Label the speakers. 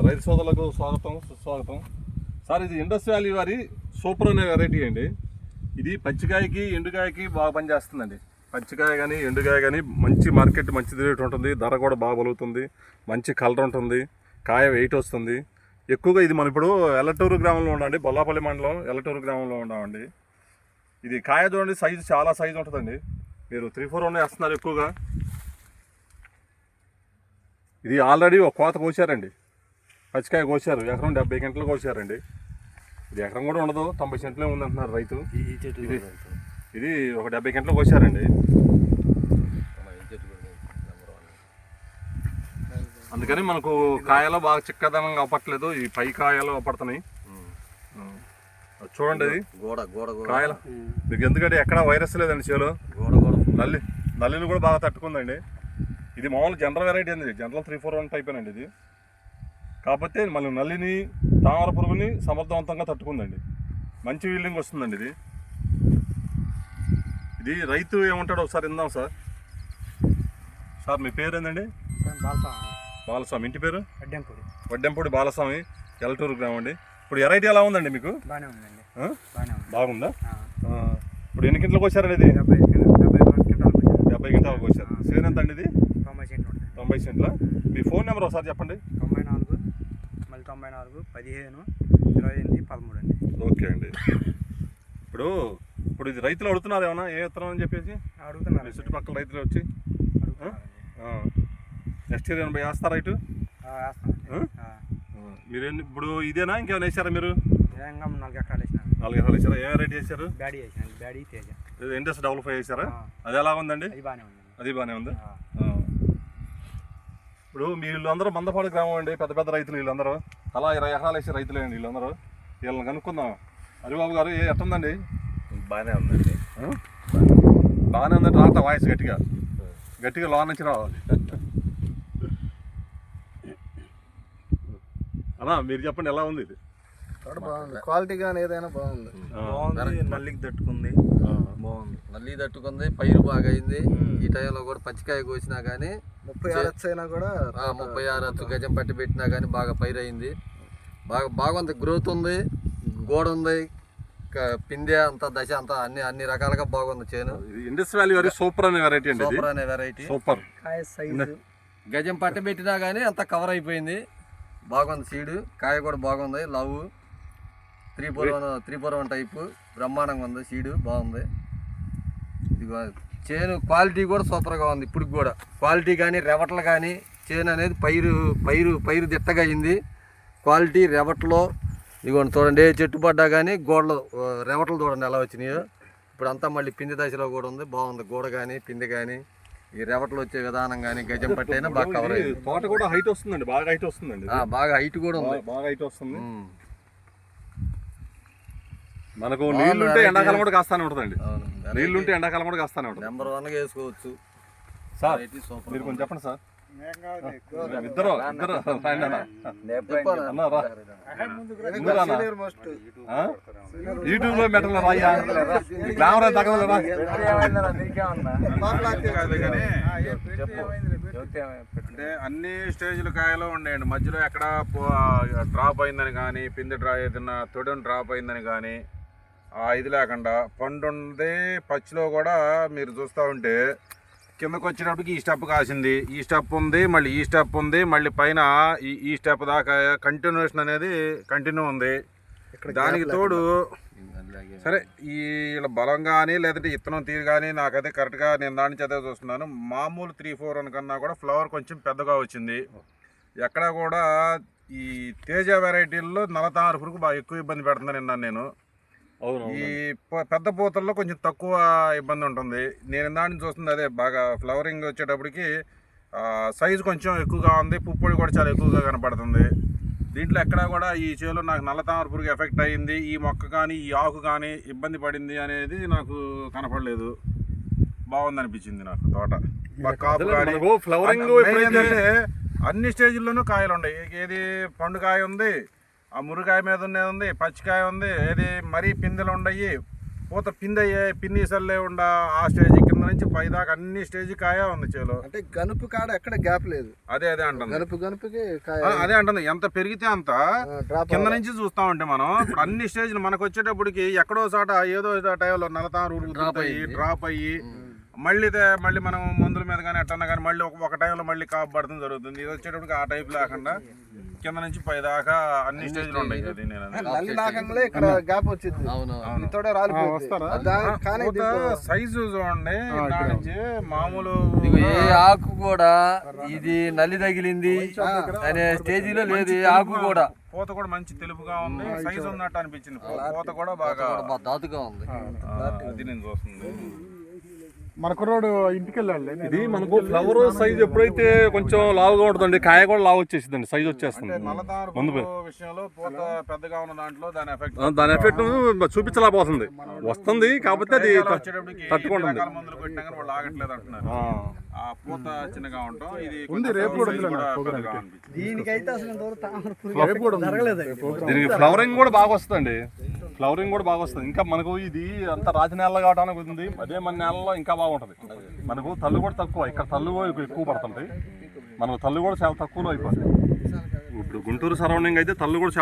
Speaker 1: రైతు సోదరులకు స్వాగతం సుస్వాగతం. సార్ ఇది ఇండస్ వ్యాలీ వారి సూపర్ అనే వెరైటీ అండి. ఇది పచ్చికాయకి ఎండుకాయకి బాగా పనిచేస్తుందండి. పచ్చికాయ కానీ ఎండుకాయ కానీ మంచి మార్కెట్, మంచి రేట్ ఉంటుంది, ధర కూడా బాగా బలుగుతుంది, మంచి కలర్ ఉంటుంది, కాయ వెయిట్ వస్తుంది ఎక్కువగా. ఇది మనం ఇప్పుడు ఎల్లటూరు గ్రామంలో ఉండండి, బొల్లాపల్లి మండలం ఎల్లటూరు గ్రామంలో ఉన్నామండి. ఇది కాయ చూడండి, సైజు చాలా సైజు ఉంటుందండి. మీరు 3-4 వేస్తున్నారు ఎక్కువగా. ఇది ఆల్రెడీ ఒక కోత కోసారండి, పచ్చికాయ కోసారు, ఎకరం 70 గంటలు కోసారండి. ఇది ఎకరం కూడా ఉండదు, 90 సెంట్లే ఉందంటున్నారు రైతు. ఇది ఒక 70 గంటలు కోసారండి. అందుకని మనకు కాయలు బాగా చిక్కదనంగా అవ్వట్లేదు, ఈ పై కాయలు అవ్వడుతున్నాయి. చూడండి అది కాయలు మీకు, ఎందుకంటే ఎక్కడ వైరస్ లేదండి చేలో. నల్లిని కూడా బాగా తట్టుకుందండి. ఇది మామూలు జనరల్ వెరైటీ అండి, జనరల్ 3-4 టైప్ అండి ఇది. కాకపోతే మళ్ళీ నల్లిని, తామర పురుగుని సమర్థవంతంగా తట్టుకుందండి. మంచి వీల్డింగ్ వస్తుందండి ఇది. ఇది రైతు ఏమంటాడో ఒకసారి విందాం సార్. సార్ మీ పేరు ఏందండి? బాలస్వామి. ఇంటి పేరు? వడ్డెంపూడి బాలస్వామి, ఎల్లటూరు గ్రామం అండి. ఇప్పుడు వెరైటీ ఎలా ఉందండి మీకు? బాగుందా? ఇప్పుడు ఎన్ని కింటలకు వచ్చారండి ఇది? 70 గింటాలకు వచ్చారు. సేన్ ఎంత అండి ఇది? 90 సెంట్ల. మీ ఫోన్ నెంబర్ ఒకసారి చెప్పండి.
Speaker 2: 94 15 28 13 అండి.
Speaker 1: ఓకే అండి. ఇప్పుడు ఇది రైతులు అడుగుతున్నారు ఏమన్నా ఏ విత్తనం అని చెప్పేసి
Speaker 2: అడుగుతున్నారు,
Speaker 1: చుట్టుపక్కల రైతులు వచ్చి. నెక్స్ట్ ఇయర్ ఏమైనా వేస్తారా ఇటు? మీరేం ఇప్పుడు ఇదేనా ఇంకేమైనా వేసారా మీరు?
Speaker 2: 4 ఎకరాలు వేసినారు.
Speaker 1: 4 ఎకరాలు వేసారా? ఏ వెరైటీ వేసారు?
Speaker 2: బ్యాడీ వేసినాను, బ్యాడీ తేజ.
Speaker 1: ఇండస్ డెవలప్ వేసారా? అది ఎలా ఉందండి? అది బాగానే ఉంది. ఇప్పుడు వీళ్ళందరూ మందపాడు గ్రామం అండి, పెద్ద పెద్ద రైతులు వీళ్ళందరూ. అలా 20 ఎకరాలు వేసే రైతులే అండి వీళ్ళందరూ. వీళ్ళని కనుక్కుందాం. హరిబాబు గారు ఎట్టుందండి?
Speaker 3: బాగానే ఉందండి.
Speaker 1: బాగానే ఉందండి. రాత వాయిస్ గట్టిగా లోన్ నుంచి రావాలి అన్నా. మీరు చెప్పండి ఎలా ఉంది ఇది?
Speaker 3: బాగుంది, క్వాలిటీ కానీ ఏదైనా బాగుంది.
Speaker 2: నల్లికి తట్టుకుంది,
Speaker 3: బాగుంది. నల్లి తట్టుకుంది, పైరు బాగా అయింది. ఈ టైంలో కూడా పచ్చికాయ కోసినా కానీ
Speaker 2: 36 అయినా కూడా
Speaker 3: 36 గజం పట్టి పెట్టినా కానీ బాగా పైరు అయింది. బాగుంది, గ్రోత్ ఉంది, గోడ ఉంది, పిందె అంతా దశ అంతా అన్ని రకాలుగా బాగుంది చేను.
Speaker 1: ఇండస్ వ్యాలీ వారి సూపర్ అనే వెరైటీ అండి.
Speaker 3: సూపర్ అనే వెరైటీ.
Speaker 1: సూపర్
Speaker 3: గజం పట్టి పెట్టినా కానీ అంతా కవర్ అయిపోయింది. బాగుంది సీడు, కాయ కూడా బాగుంది, లవ్ 341 టైపు బ్రహ్మాండంగా ఉంది. సీడు బాగుంది. ఇదిగో చేను క్వాలిటీ కూడా సూపర్గా ఉంది. ఇప్పుడు కూడా క్వాలిటీ కానీ రెవట్లు కానీ చేను అనేది పైరు దిట్టగా అయింది. క్వాలిటీ రెవట్లో ఇదిగోండి చూడండి, ఏ చెట్టు పడ్డా కానీ గోడలు రెవట్లు చూడండి ఎలా వచ్చినాయో. ఇప్పుడు అంతా మళ్ళీ పిండి దశలో కూడా ఉంది, బాగుంది. గోడ కానీ పిండి కానీ ఈ రెవట్లు వచ్చే విధానం కానీ గజం పట్టి అయినా బాగా కవర్ అయింది.
Speaker 1: తోట కూడా హైట్ వస్తుందండి, బాగా హైట్ వస్తుందండి.
Speaker 3: బాగా హైట్ కూడా ఉంది,
Speaker 1: బాగా హైట్ వస్తుంది. మనకు నీళ్లుంటే ఎండాకాలం కూడా కాస్తానే ఉంటుందండి. నీళ్లుంటే ఎండాకాలం కూడా కాస్తానే ఉంటుంది.
Speaker 3: నెంబర్ 1గా వేసుకోవచ్చు
Speaker 1: సార్. మీరు కొంచెం చెప్పండి సార్. ఇద్దరు యూట్యూబ్ లో మెటల్ రాయ్యా గ్లామర్ తగ్గలేదా?
Speaker 4: అంటే అన్ని స్టేజ్ల కాయలు ఉండేయండి. మధ్యలో ఎక్కడ డ్రాప్ అయిందని కానీ, పిండి ఏదైనా తొడని డ్రాప్ అయిందని కానీ ఇది లేకుండా పండు ఉంది. పచ్చిలో కూడా మీరు చూస్తూ ఉంటే కిందకు వచ్చేటప్పటికి ఈ స్టెప్ కాసింది, ఈ స్టెప్ ఉంది, మళ్ళీ ఈ స్టెప్ ఉంది, మళ్ళీ పైన ఈ స్టెప్ దాకా కంటిన్యూషన్ అనేది కంటిన్యూ ఉంది. దానికి తోడు సరే వీళ్ళ బలం కానీ లేదంటే ఇత్తనం తీరు కానీ నాకైతే కరెక్ట్గా నేను దాని చేత చూస్తున్నాను. మామూలు 3-4 కన్నా కూడా ఫ్లవర్ కొంచెం పెద్దగా వచ్చింది. ఎక్కడ కూడా ఈ తేజ వెరైటీల్లో నల్లతామర పురుగు బాగా ఎక్కువ ఇబ్బంది పెడుతుందని విన్నాను నేను. ఈ పెద్ద పూతల్లో కొంచెం తక్కువ ఇబ్బంది ఉంటుంది. నేను దాన్ని చూస్తుంది అదే. బాగా ఫ్లవరింగ్ వచ్చేటప్పటికి సైజు కొంచెం ఎక్కువగా ఉంది, పుప్పొడి కూడా చాలా ఎక్కువగా కనపడుతుంది. దీంట్లో ఎక్కడా కూడా ఈ చేలో నాకు నల్లతామర పురుగు ఎఫెక్ట్ అయ్యింది, ఈ మొక్క కానీ ఈ ఆకు కానీ ఇబ్బంది పడింది అనేది నాకు కనపడలేదు. బాగుంది అనిపించింది నాకు తోట. ఏంటంటే అన్ని స్టేజ్ల్లోనూ కాయలు ఉన్నాయి. ఏది పండుకాయ ఉంది, ఆ మురుగాయ మీద ఉన్నది ఉంది, పచ్చికాయ ఉంది, ఏది మరీ పిందెలు ఉన్నాయి, పూత పిందయ్యే పిన్ని సల్లే ఉండ ఆ స్టేజ్ కింద నుంచి పై దాకా అన్ని స్టేజ్ కాయ ఉంది చేలో.
Speaker 2: అంటే గనుపు కాడ ఎక్కడ గ్యాప్ లేదు.
Speaker 4: అదే అంటుంది,
Speaker 2: గనుపుకి కాయ
Speaker 4: అదే అంటుంది. ఎంత పెరిగితే అంత
Speaker 2: డ్రాప్
Speaker 4: కింద నుంచి చూస్తా ఉంటే మనం ఇప్పుడు అన్ని స్టేజ్లు మనకు వచ్చేటప్పటికి ఎక్కడో చోట ఏదో టైంలో నలతారు డ్రాప్ అయ్యి మళ్ళీ మనం మందుల మీద కానీ ఎట్టన్నా కానీ మళ్ళీ ఒక టైంలో మళ్ళీ కాపు పడడం జరుగుతుంది. ఇది వచ్చేటప్పటికి ఆ టైప్ లేకుండా కింద నుంచి పై దాకా అన్ని స్టేజ్లు ఉన్నాయి. అది
Speaker 2: నల్లి నాకంలో ఇక్కడ గ్యాప్ వచ్చింది. తోడే
Speaker 4: సైజు చూడండి, దాని నుంచి మామూలు
Speaker 3: ఏ ఆకు కూడా ఇది నల్లి తగిలింది అనే స్టేజీలో లేదు. ఏ ఆకు కూడా
Speaker 4: పూత కూడా మంచి తెలుపుగా ఉంది, సైజు ఉన్నట్టు అనిపించింది. పూత కూడా బాగా
Speaker 3: దాతుగా ఉంది.
Speaker 4: అది నేను చూస్తుంది.
Speaker 5: మన కుర్రోడు ఇంటికి వెళ్ళాలి.
Speaker 1: ఇది మనకు ఫ్లవర్ సైజ్ ఎప్పుడైతే కొంచెం లావుగా ఉంటుందండి, కాయ కూడా లావు వచ్చేసిందండి, సైజ్ వచ్చేస్తుంది.
Speaker 4: నల్లతారు విషయంలో పూత పెద్దగా ఉన్న దాంట్లో
Speaker 1: దాని ఎఫెక్ట్ చూపించలేకపోతుంది, వస్తుంది కాకపోతే అది
Speaker 4: తట్టుకుంటుంది. మందులు కొట్టినా కానీ వాళ్ళు ఆగట్లేదు అంటున్నారు. ఆ పూత చిన్నగా ఉంటాం. ఇది
Speaker 2: దీనికైతే అసలు
Speaker 1: దీనికి ఫ్లవరింగ్ కూడా బాగా వస్తుందండి, ఫ్లవరింగ్ కూడా బాగా వస్తుంది. ఇంకా మనకు ఇది అంత రాజ నేల కావడానికి ఉంది, అదే మన నేలలో ఇంకా బాగుంటుంది. మనకు తల్లు కూడా తక్కువ, ఇక్కడ తల్లు ఎక్కువ పడుతుంటాయి, మనకు తల్లు కూడా చాలా తక్కువలో అయిపోతుంది. ఇప్పుడు గుంటూరు సరౌండింగ్ అయితే తల్లు కూడా